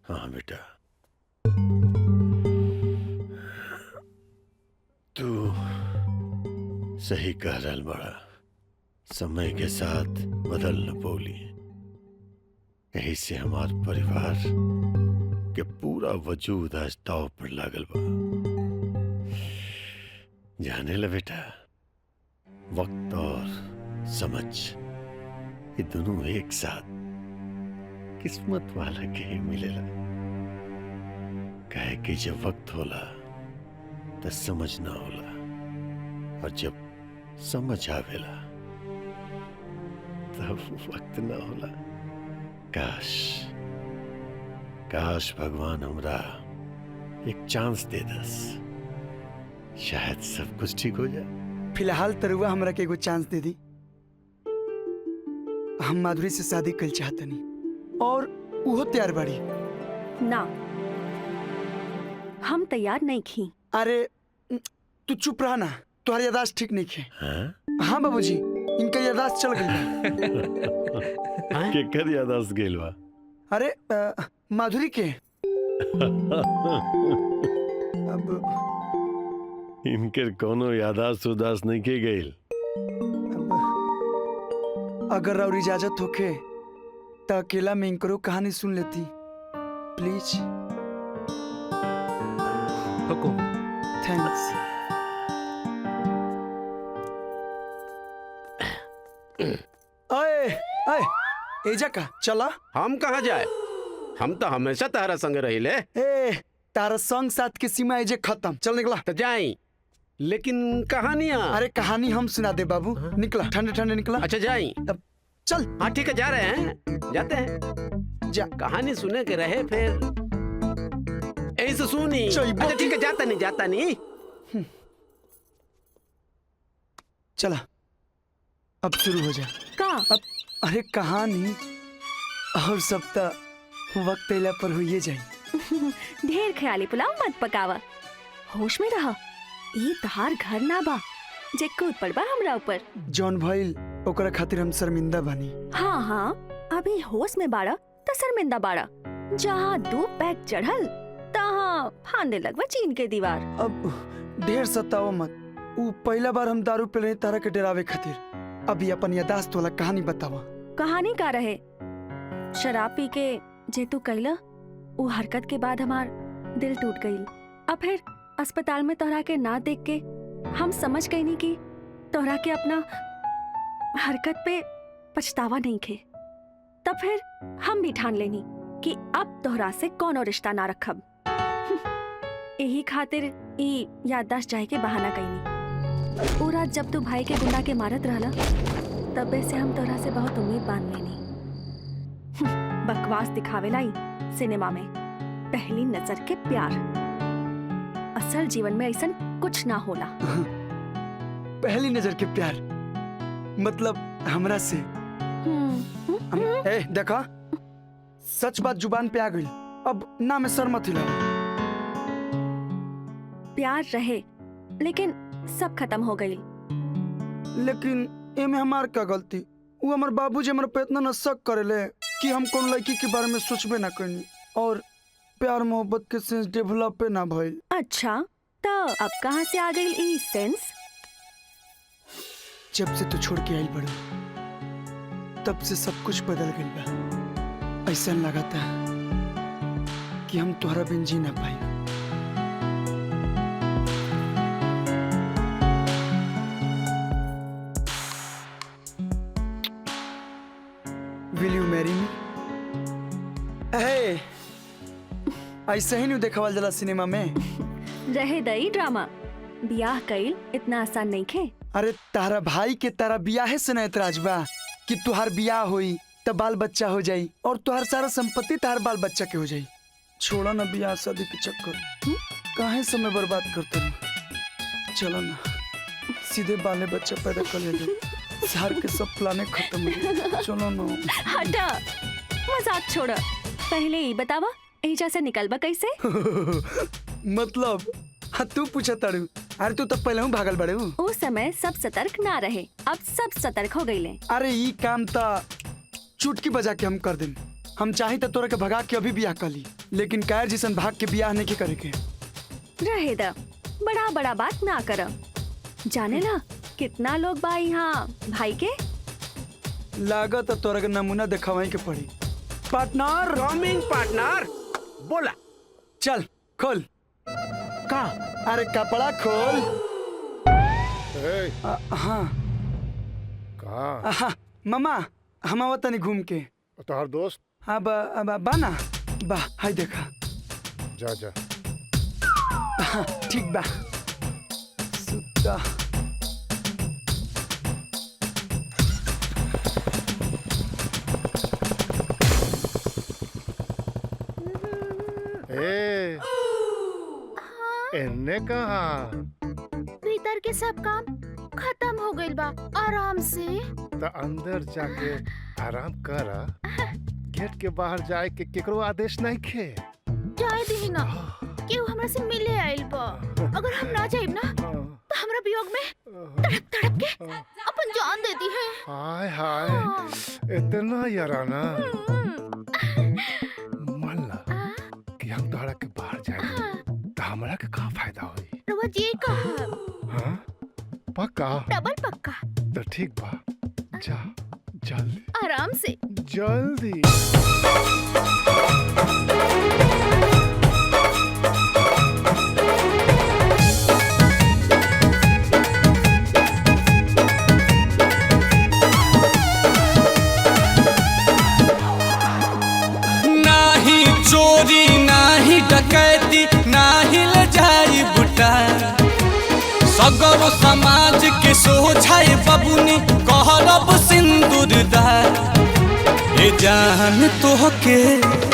हाँ बेटा, तू सही कह रहल बड़ा। समय के साथ बदल न पौली, यही से हमार परिवार के पूरा वजूद आज दाव पर लागल बा। जाने ला बेटा, वक्त और समझ ये दोनों एक साथ किस्मत वाला के ही मिलेला। कहे कि जब वक्त होला तो समझ ना होला, और जब समझ आवेला तब वक्त ना होला। काश काश भगवान हमरा एक चांस दे दस, शायद सब कुछ ठीक हो जाए। फिलहाल तरुआ हमरा के एगो चांस दे दी। हम माधुरी से शादी कल चाहतनी और वो तैयार बाड़ी। ना, हम तैयार नहीं खी। अरे तू चुप रहा ना, तुम्हारी यादाश्त ठीक नहीं है। हाँ? हाँ बाबूजी, इनका यादाश्त चल गई। केकर यादाश्त गेल बा? अरे माधुरी के। अब इनकर कोनो यादाश्त उदास नहीं के गईल। अगर और इजाजत होके तो अकेला में इनकरो कहानी सुन लेती प्लीज। हुकुम। थैंक्स। अए अए एजा का चला। हम कहाँ जाए, हम तो हमेशा तारा संग रहिले। ए तारा संग साथ की सीमा एजे खत्म। चल निकला। तो जाई, लेकिन कहानियाँ। अरे कहानी हम सुना दे बाबू। निकला, ठंडे ठंडे निकला। अच्छा जाई। अब चल। हाँ ठीक है, जा रहे हैं, जाते हैं। जा। कहानी सुने के रहे फिर ऐसे सुनी। चल, अच्छा ठीक है, जाता नहीं। चला अब शुरू हो जा। का? अब अरे कहानी और सब तो वक्त अइला पर होइए जाई। ढेर ख्याली पुलाव मत पकावा, होश में रह। ई तहार घर ना बा जे कूद पड़बा हमरा ऊपर। जॉन भइल ओकरा खातिर हम शर्मिंदा बनी। हाँ हाँ, अभी होश में बाड़ा तो शर्मिंदा बाड़ा। जहाँ दो पैक चढ़ल तहाँ फांदे लगवा चीन के दीवार। अब ढेर सताओ मत। ऊ पहला बार हम दारू पी रहे तारा के डरावे खातिर। अभी अपन यादाश्त वाला कहानी बतावा। कहानी का रहे? शराब पी के जे तू कैला वो हरकत के बाद हमार दिल टूट गई। अब फिर अस्पताल में तोहरा के ना देख के हम समझ गई नहीं कि तोहरा के अपना हरकत पे पछतावा नहीं खे। तब फिर हम भी ठान लेनी कि अब तोहरा से कोनो रिश्ता ना रखब। यही खातिर ई याददाश्त जाए के बहाना कईनी। ओ रात जब तू भाई के गुंडा के मारत रहला तबे से हम तोहरा से बहुत उम्मीद बांध लेनी। बकवास दिखावेला ई सिनेमा में पहली नजर के प्यार। असल जीवन में ऐसा कुछ ना होला। पहली नजर के प्यार मतलब हमरा से। ए देखा, सच बात जुबान पे आ गई। अब ना में सर मत हिलाओ। प्यार रहे लेकिन सब खत्म हो गई। लेकिन एमे हमार का गलती? वो हमार बाबूजी हमरा पे इतना न शक करेले कि हम कौन लड़की के बारे में सोचबे ना करनी और प्यार मोहब्बत के सेंस डेवलप ना भइल। अच्छा तो अब कहाँ से आ गई ई सेंस? जब से तू छोड़ के आइल बड़ू तब से सब कुछ बदल गइल बा। ऐसा लगाता कि हम तोहरा बिन जी ना पाई। Will you marry me? ऐसे ही नहीं देखावल जला सिनेमा में। रहे दई ड्रामा। बियाह कईल इतना आसान नहीं खे। अरे तारा भाई के तारा बियाहे से ना एतराज बा कि तुहार बियाह होई तब बाल बच्चा हो जाई और तुहार सारा संपत्ति तार बाल बच्चा के हो जाई। छोड़ा ना बियाह शादी के चक्कर, काहे समय बर्बाद करते हो। चलो ना सीधे बाले बच्चा पैदा कर ले, सार के सब प्लाने खत्म हो गए। चलो ना। हटा, मजाक छोड़। पहले ही बतावा एजा से निकलबा कैसे? मतलब हाँ तू पूछा तारू। अरे तू तब पहले हूँ भागल बड़े हूँ। उस समय सब सतर्क ना रहे, अब सब सतर्क हो गईले। अरे ये काम ता चुटकी बजा के हम कर दें। हम चाही तो तोरा के भगा के अभी बियाह कर ली, लेकिन कायर जिसन भाग के बियाह नहीं करे के। रहे दा, बड़ा बड़ा बात ना कर। जाने ला कितना लोग बा यहाँ भाई के। लागत तोरा के नमूना दिखावे के पड़ी। पार्टनर कमिंग पार्टनर, बोला। चल खोल। का? अरे कपड़ा खोल। ए, हाँ कहाँ मामा, हम आवत तनी घूम के। तोहर दोस्त? हाँ बा ना बा, हाय देखा। जा जा। हाँ ठीक बा। सुता ए, एने कहाँ? भीतर के सब काम खत्म हो गइल बा, आराम से। तो अंदर जाके आराम करा। गेट के बाहर जाए के केकरो आदेश नहीं खे। जाए दी ना, केहू हमरा से मिले आइल बा। अगर हम ना जाइब ना तो हमरा वियोग में तड़प तड़प के अपन जान देती है। हाय हाय, इतना याराना। मान ला कि हम तोहरा के बाहर जाए तो हमरा के का फायदा होई? रउआ जी कहा हाँ पक्का? डबल पक्का। तो ठीक बा, जा जल्दी आराम से। जल्दी। नाही चोरी नाही डकैती नाही ले जाई बुटा, सगरो समाज के सोझाए बबुनी कहरब सिंदूरदार। ए जान तोहके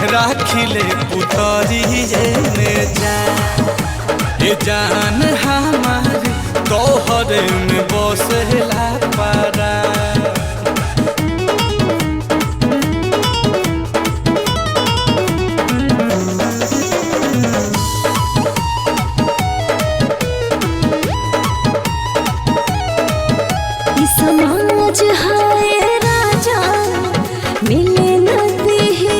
राखिले पुतरिये में जान, ए जान हमार तोहरे में बसेला पारा। समाज हाय राजा मिले न देही,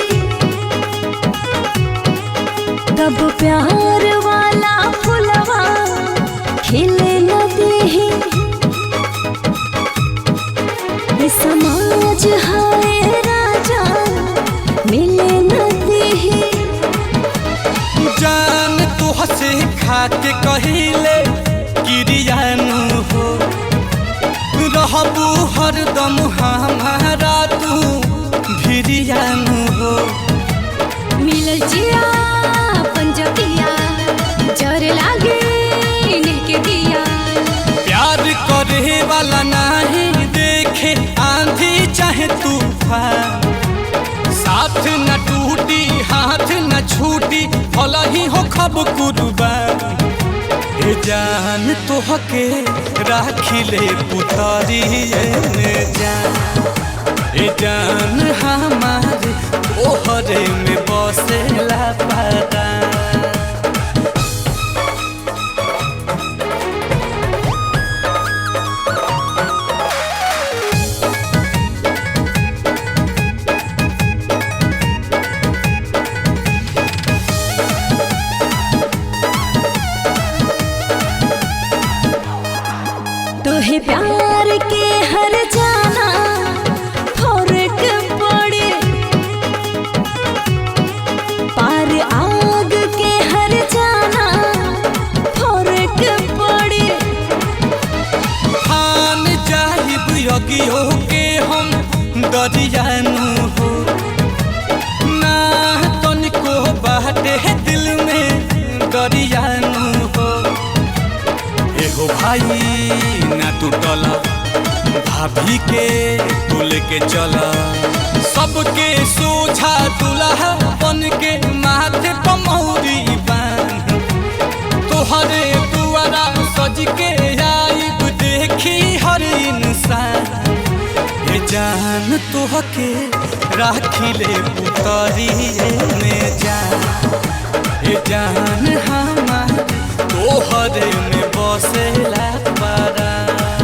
तब प्यार वाला फुलवा खिले न देही। समाज हाय राजा मिले न देही। जान तू हसे खाके कहिले गिरियानु हो, रहबू हरदम हमारा तू भिरियानु हो। मिलल जिया पंजबिया जर लागे इनके दिया। प्यार करे वाला नहीं देखे आंधी चाहे तूफान, साथ न टूटी हाथ न छूटी भला ही हो खब कुर्बान। ए जान तोहके राखिले पुतरिये में जान, ए जान हमार तोहरे में बसेला पारा। तोहे प्यार के हर जाना फर्क पड़े, पार आग के हर जाना फर्क पड़े। हान जाहिब यगियो के हम दरियानु हो, ना तनिको बाटे दिल में दरियानु हो। एगो भाई ना टूटला, भाभी के तू लेके चला, सबके सोझा दुल्हा बन के माथे पर मौरी बांध। तोहरे दुआरा सज के आइब देखी हर इंसान। ए जान तोहके राखिले पुतरिये में जान, ए जान हमार तोहरे में बसेला पारा।